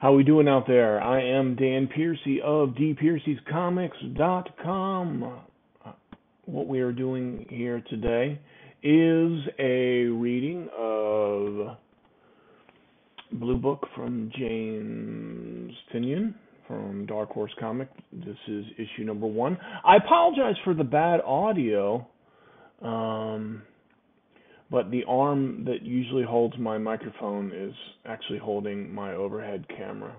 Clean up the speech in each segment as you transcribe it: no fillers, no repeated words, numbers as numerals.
How we doing out there? I am Dan Piercy of dpiercyscomics.com. What we are doing here today is a reading of Blue Book from James Tynion from Dark Horse Comic. This is issue number 1. I apologize for the bad audio. But the arm that usually holds my microphone is actually holding my overhead camera.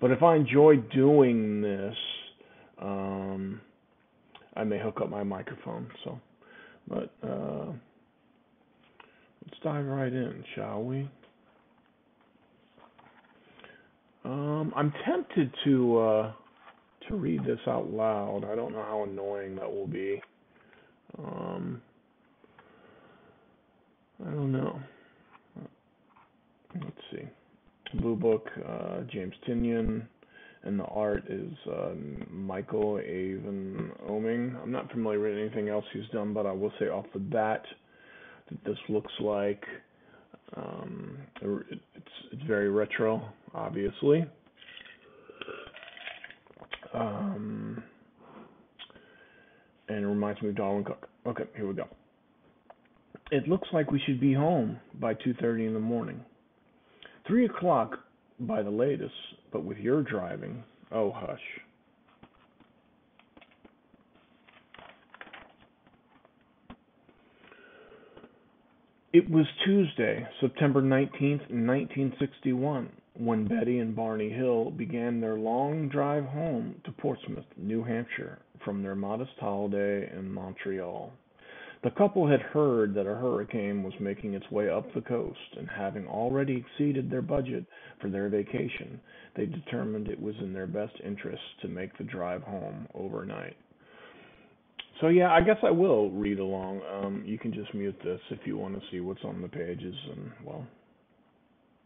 But if I enjoy doing this, I may hook up my microphone. But let's dive right in, shall we? I'm tempted to read this out loud. I don't know how annoying that will be. I don't know. Let's see. Blue Book, James Tynion, and the art is Michael Avon Oming. I'm not familiar with anything else he's done, but I will say off the bat that this looks like it's very retro, obviously. And it reminds me of Darwin Cook. Okay, here we go. It looks like we should be home by 2:30 in the morning. 3 o'clock by the latest, but with your driving, oh hush. It was Tuesday, September 19th, 1961, when Betty and Barney Hill began their long drive home to Portsmouth, New Hampshire, from their modest holiday in Montreal. The couple had heard that a hurricane was making its way up the coast, and having already exceeded their budget for their vacation, they determined it was in their best interest to make the drive home overnight. So yeah, I guess I will read along. You can just mute this if you want to see what's on the pages, and well,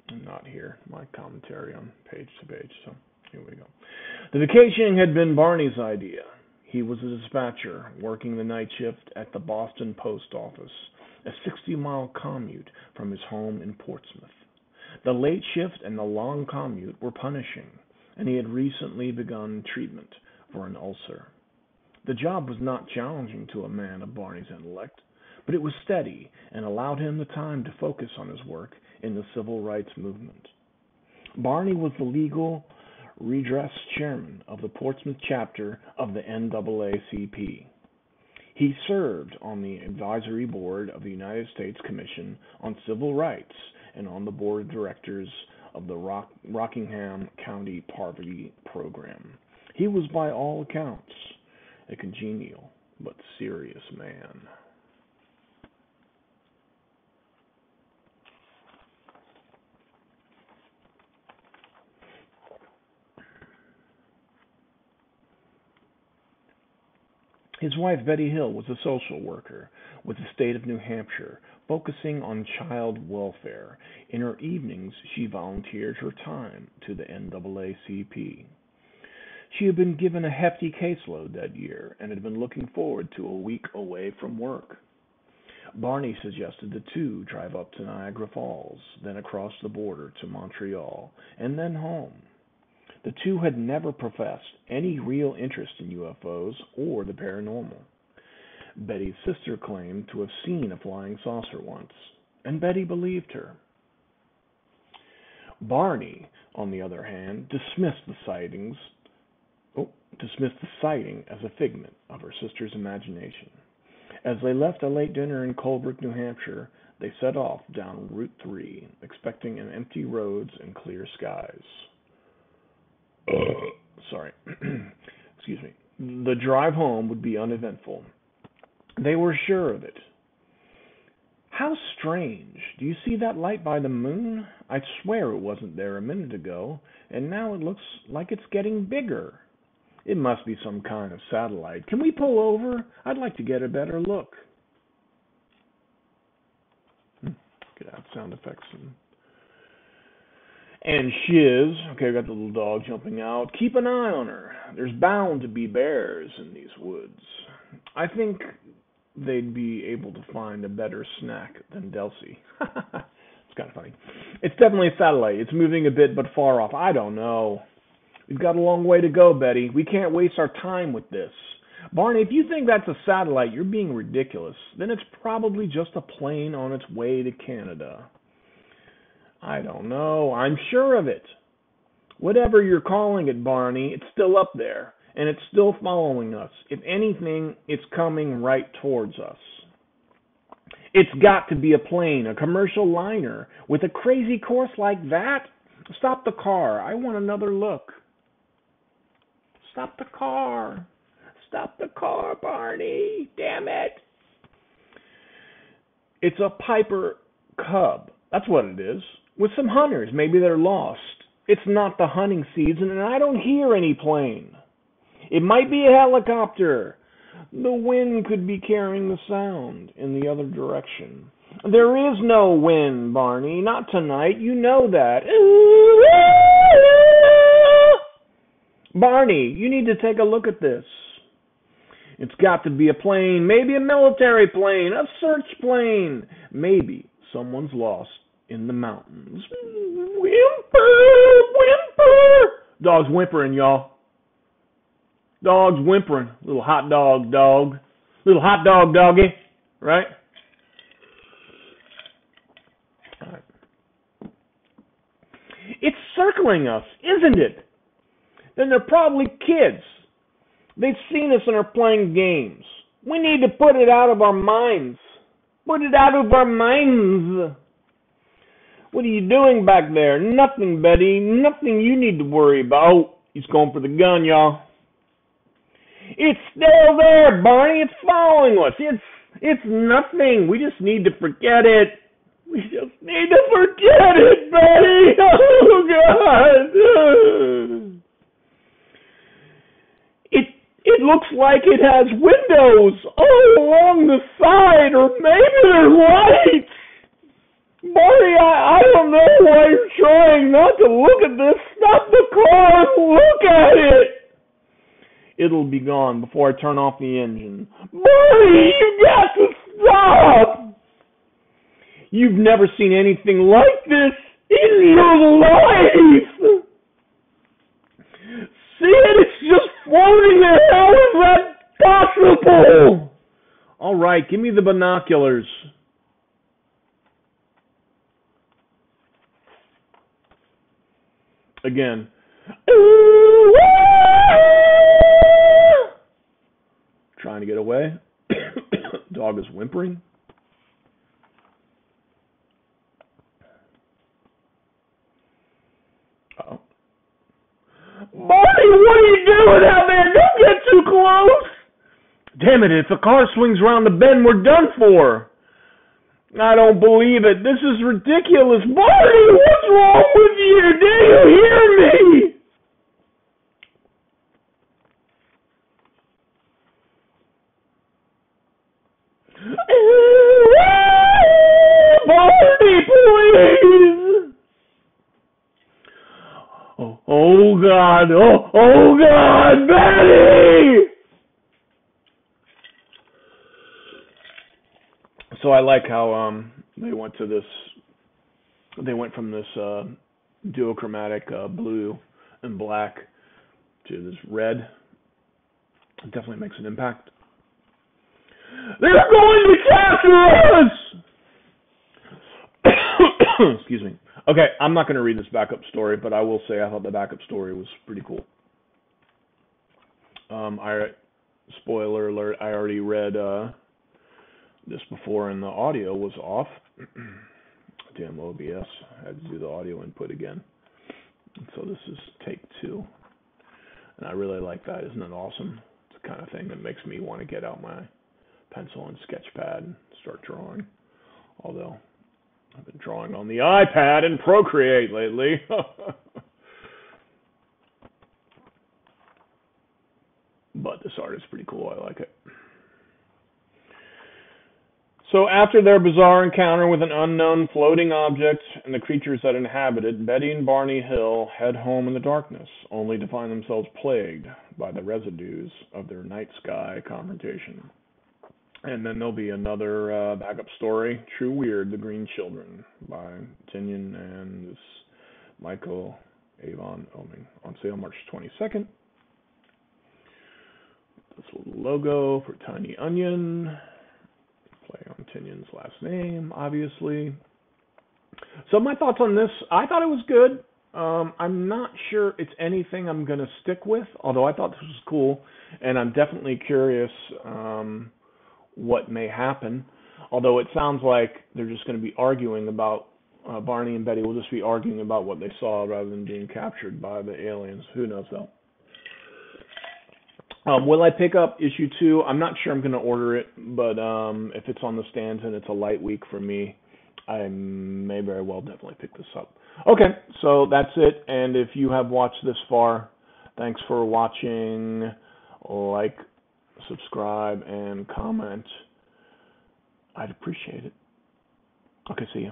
I'm not here, my commentary on page to page, so here we go. The vacation had been Barney's idea. He was a dispatcher working the night shift at the Boston Post Office, a 60-mile commute from his home in Portsmouth. The late shift and the long commute were punishing, and he had recently begun treatment for an ulcer. The job was not challenging to a man of Barney's intellect, but it was steady and allowed him the time to focus on his work in the civil rights movement. Barney was the legal redress chairman of the Portsmouth chapter of the NAACP. He served on the advisory board of the United States Commission on Civil Rights and on the board of directors of the Rockingham County Poverty Program. He was by all accounts a congenial but serious man. His wife, Betty Hill, was a social worker with the state of New Hampshire, focusing on child welfare. In her evenings, she volunteered her time to the NAACP. She had been given a hefty caseload that year and had been looking forward to a week away from work. Barney suggested the two drive up to Niagara Falls, then across the border to Montreal, and then home. The two had never professed any real interest in UFOs or the paranormal. Betty's sister claimed to have seen a flying saucer once, and Betty believed her. Barney, on the other hand, dismissed the sighting as a figment of her sister's imagination. As they left a late dinner in Colebrook, New Hampshire, they set off down Route 3, expecting an empty roads and clear skies. Sorry. Excuse me. The drive home would be uneventful. They were sure of it. How strange. Do you see that light by the moon? I swear it wasn't there a minute ago, and now it looks like it's getting bigger. It must be some kind of satellite. Can we pull over? I'd like to get a better look. Get out sound effects. And shiz. Okay, we got the little dog jumping out. Keep an eye on her. There's bound to be bears in these woods. I think they'd be able to find a better snack than Delcy. It's It's kind of funny. It's definitely a satellite. It's moving a bit, but far off. I don't know. We've got a long way to go, Betty. We can't waste our time with this. Barney, if you think that's a satellite, you're being ridiculous. Then it's probably just a plane on its way to Canada. I don't know. I'm sure of it. Whatever you're calling it, Barney, it's still up there, and it's still following us. If anything, it's coming right towards us. It's got to be a plane, a commercial liner, with a crazy course like that. Stop the car. I want another look. Stop the car. Stop the car, Barney. Damn it. It's a Piper Cub. That's what it is. With some hunters. Maybe they're lost. It's not the hunting season, and I don't hear any plane. It might be a helicopter. The wind could be carrying the sound in the other direction. There is no wind, Barney. Not tonight. You know that. Barney, you need to take a look at this. It's got to be a plane, maybe a military plane, a search plane. Maybe someone's lost in the mountains. Whimper, whimper. Dog's whimpering, y'all. Dog's whimpering. Little hot dog, dog. Little hot dog, doggy. Right? All right. It's circling us, isn't it? Then they're probably kids. They've seen us and are playing games. We need to put it out of our minds. Put it out of our minds. What are you doing back there? Nothing, Betty. Nothing you need to worry about. Oh, he's going for the gun, y'all. It's still there, Barney. It's following us. It's nothing. We just need to forget it. We just need to forget it, Betty. Oh, God. It looks like it has windows all along the side, or maybe they're lights. Barney, I don't know why you're trying not to look at this. Stop the car and look at it. It'll be gone before I turn off the engine. Barney, you got to stop. You've never seen anything like this in your life. See it? It's just floating there. How is that possible? All right, give me the binoculars. Again. Trying to get away. Dog is whimpering. Uh-oh. Barney, what are you doing out there? Don't get too close. Damn it, if the car swings around the bend, we're done for. I don't believe it. This is ridiculous. Barney, what's wrong with you? Do you hear me? Barney, please. Oh God. Oh God, Betty. So I like how they went from this duochromatic blue and black to this red. It definitely makes an impact. They're going to capture us! Excuse me. Okay, I'm not going to read this backup story, but I will say I thought the backup story was pretty cool. Spoiler alert, I already read this before and the audio was off. Damn OBS. I had to do the audio input again. So this is take 2. And I really like that. Isn't it awesome? It's the kind of thing that makes me want to get out my pencil and sketch pad and start drawing. Although I've been drawing on the iPad and Procreate lately. But this art is pretty cool. I like it. So after their bizarre encounter with an unknown floating object and the creatures that inhabit it, Betty and Barney Hill head home in the darkness, only to find themselves plagued by the residues of their night sky confrontation. And then there'll be another backup story, True Weird, The Green Children by Tynion and this Michael Avon Oeming, on sale March 22nd. This little logo for Tiny Onion, play on Tynion's last name, obviously. So my thoughts on this, I thought it was good. I'm not sure it's anything I'm going to stick with, although I thought this was cool, and I'm definitely curious what may happen. Although it sounds like they're just going to be arguing about, Barney and Betty will just be arguing about what they saw rather than being captured by the aliens. Who knows, though? Will I pick up issue 2? I'm not sure I'm going to order it, but if it's on the stands and it's a light week for me, I may very well definitely pick this up. Okay, so that's it. And if you have watched this far, thanks for watching. Like, subscribe, and comment. I'd appreciate it. Okay, see you.